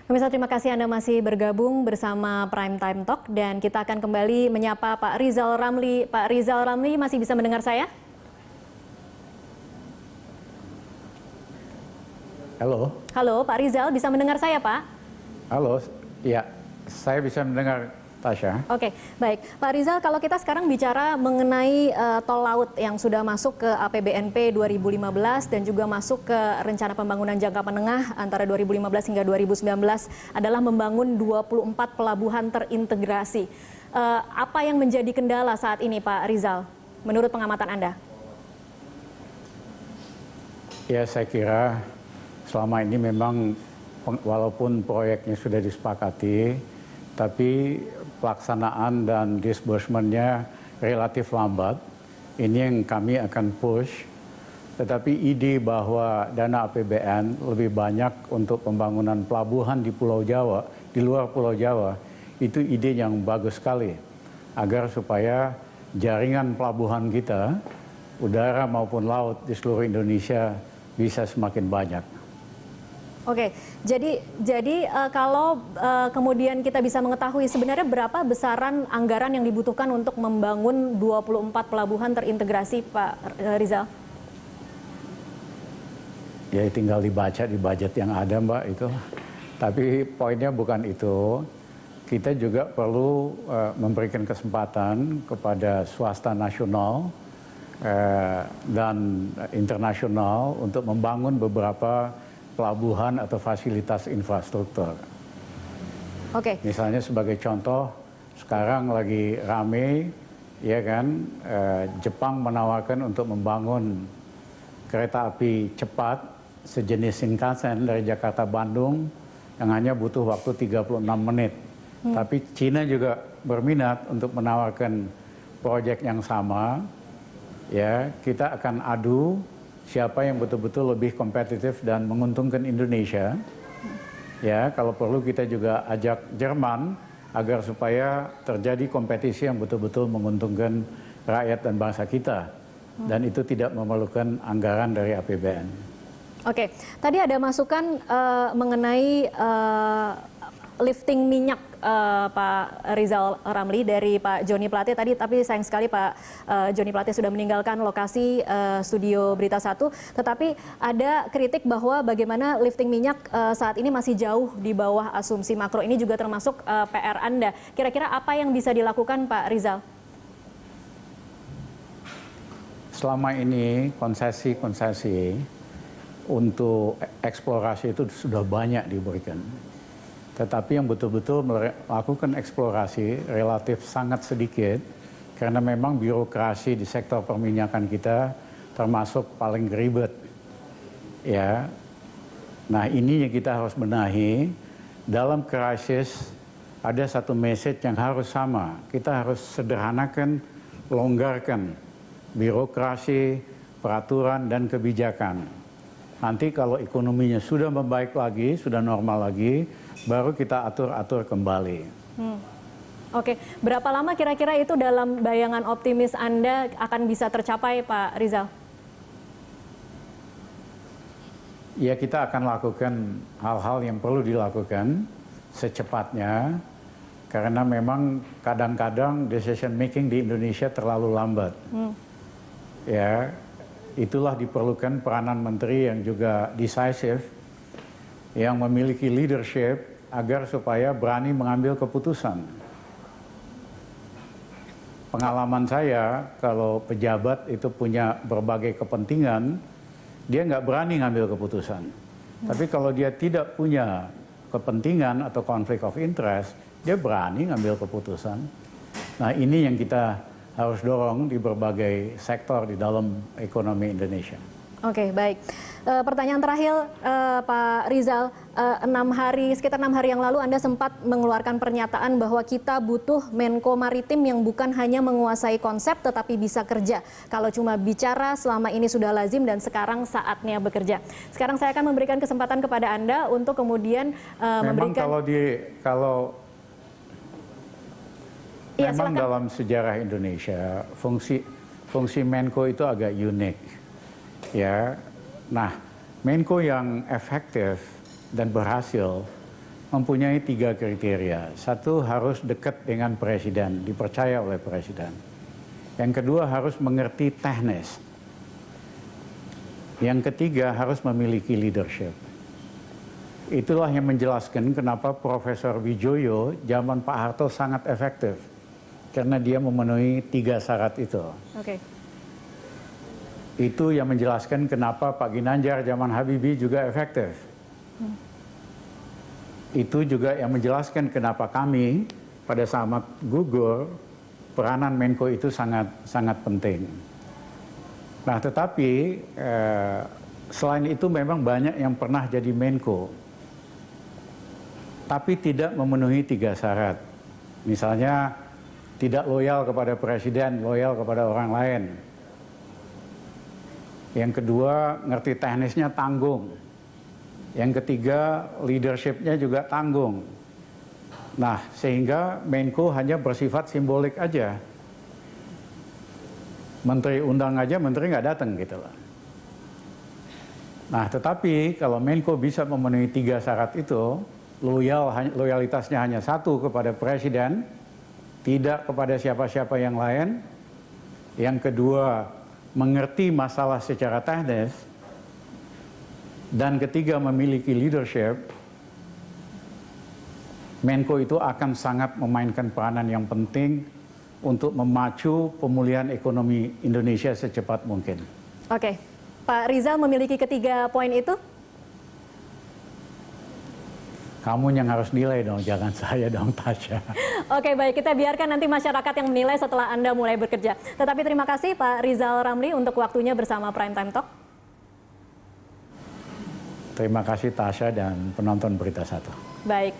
Pemirsa, terima kasih Anda masih bergabung bersama Prime Time Talk dan kita akan kembali menyapa Pak Rizal Ramli. Pak Rizal Ramli masih bisa mendengar saya? Halo. Halo, Pak Rizal bisa mendengar saya, Pak? Halo, ya, saya bisa mendengar Tasya. Oke, baik. Pak Rizal, kalau kita sekarang bicara mengenai tol laut yang sudah masuk ke APBNP 2015 dan juga masuk ke rencana pembangunan jangka menengah antara 2015 hingga 2019 adalah membangun 24 pelabuhan terintegrasi. Apa yang menjadi kendala saat ini, Pak Rizal, menurut pengamatan Anda? Ya, saya kira selama ini memang walaupun proyeknya sudah disepakati, tapi pelaksanaan dan disbursement-nya relatif lambat. Ini yang kami akan push. Tetapi ide bahwa dana APBN lebih banyak untuk pembangunan pelabuhan di Pulau Jawa, di luar Pulau Jawa, itu ide yang bagus sekali. Agar supaya jaringan pelabuhan kita, udara maupun laut di seluruh Indonesia bisa semakin banyak. Oke, jadi kalau kemudian kita bisa mengetahui sebenarnya berapa besaran anggaran yang dibutuhkan untuk membangun 24 pelabuhan terintegrasi, Pak Rizal? Ya tinggal dibaca di budget yang ada, Mbak, itu. Tapi poinnya bukan itu. Kita juga perlu memberikan kesempatan kepada swasta nasional dan internasional untuk membangun beberapa pelabuhan atau fasilitas infrastruktur. Oke. Misalnya sebagai contoh, sekarang lagi rame, ya kan, Jepang menawarkan untuk membangun kereta api cepat sejenis Shinkansen dari Jakarta Bandung yang hanya butuh waktu 36 menit. Tapi Cina juga berminat untuk menawarkan proyek yang sama. Ya, kita akan adu siapa yang betul-betul lebih kompetitif dan menguntungkan Indonesia. Ya, kalau perlu kita juga ajak Jerman agar supaya terjadi kompetisi yang betul-betul menguntungkan rakyat dan bangsa kita. Dan itu tidak memerlukan anggaran dari APBN. Oke, tadi ada masukan mengenai lifting minyak, Pak Rizal Ramli, dari Pak Joni Plate tadi, tapi sayang sekali Pak Joni Plate sudah meninggalkan lokasi studio Berita 1. Tetapi ada kritik bahwa bagaimana lifting minyak saat ini masih jauh di bawah asumsi makro. Ini juga termasuk PR Anda. Kira-kira apa yang bisa dilakukan, Pak Rizal? Selama ini konsesi-konsesi untuk eksplorasi itu sudah banyak diberikan. Tetapi yang betul-betul melakukan eksplorasi relatif sangat sedikit karena memang birokrasi di sektor perminyakan kita termasuk paling ribet. Ya. Nah, ini yang kita harus benahi. Dalam krisis ada satu message yang harus sama. Kita harus sederhanakan, longgarkan birokrasi, peraturan dan kebijakan. Nanti kalau ekonominya sudah membaik lagi, sudah normal lagi, baru kita atur-atur kembali. Oke, berapa lama kira-kira itu dalam bayangan optimis Anda akan bisa tercapai, Pak Rizal? Ya, kita akan lakukan hal-hal yang perlu dilakukan secepatnya, karena memang kadang-kadang decision making di Indonesia terlalu lambat. Ya, itulah diperlukan peranan menteri yang juga decisive, yang memiliki leadership agar supaya berani mengambil keputusan. Pengalaman saya, kalau pejabat itu punya berbagai kepentingan, dia nggak berani ngambil keputusan. Tapi kalau dia tidak punya kepentingan atau konflik of interest, dia berani ngambil keputusan. Nah, ini yang kita harus dorong di berbagai sektor di dalam ekonomi Indonesia. Oke, baik. Pertanyaan terakhir, Pak Rizal, sekitar 6 hari yang lalu Anda sempat mengeluarkan pernyataan bahwa kita butuh Menko Maritim yang bukan hanya menguasai konsep tetapi bisa kerja. Kalau cuma bicara selama ini sudah lazim dan sekarang saatnya bekerja. Sekarang saya akan memberikan kesempatan kepada Anda untuk kemudian memberikan... Memang dalam sejarah Indonesia fungsi Menko itu agak unik. Ya, nah Menko yang efektif dan berhasil mempunyai 3 kriteria. Satu, harus dekat dengan presiden, dipercaya oleh presiden. Yang kedua, harus mengerti teknis. Yang ketiga, harus memiliki leadership. Itulah yang menjelaskan kenapa Profesor Wijoyo zaman Pak Harto sangat efektif. Karena dia memenuhi 3 syarat itu. Oke. Itu yang menjelaskan kenapa Pak Ginanjar zaman Habibie juga efektif. Itu juga yang menjelaskan kenapa kami pada saat gugur, peranan Menko itu sangat penting. Nah, tetapi selain itu memang banyak yang pernah jadi Menko, tapi tidak memenuhi 3 syarat. Misalnya tidak loyal kepada presiden, loyal kepada orang lain. Yang kedua, ngerti teknisnya tanggung. Yang ketiga, leadership-nya juga tanggung. Nah, sehingga Menko hanya bersifat simbolik aja. Menteri undang aja, menteri nggak datang gitu loh. Nah, tetapi kalau Menko bisa memenuhi 3 syarat itu, loyalitasnya hanya satu kepada presiden, tidak kepada siapa-siapa yang lain. Yang kedua, mengerti masalah secara teknis. Dan ketiga, memiliki leadership. Menko itu akan sangat memainkan peranan yang penting untuk memacu pemulihan ekonomi Indonesia secepat mungkin. Oke, Pak Rizal memiliki ketiga poin itu? Kamu yang harus nilai dong, jangan saya dong, Tasya. Oke, baik, kita biarkan nanti masyarakat yang menilai setelah Anda mulai bekerja. Tetapi terima kasih Pak Rizal Ramli untuk waktunya bersama Prime Time Talk. Terima kasih Tasya dan penonton Berita Satu. Baik.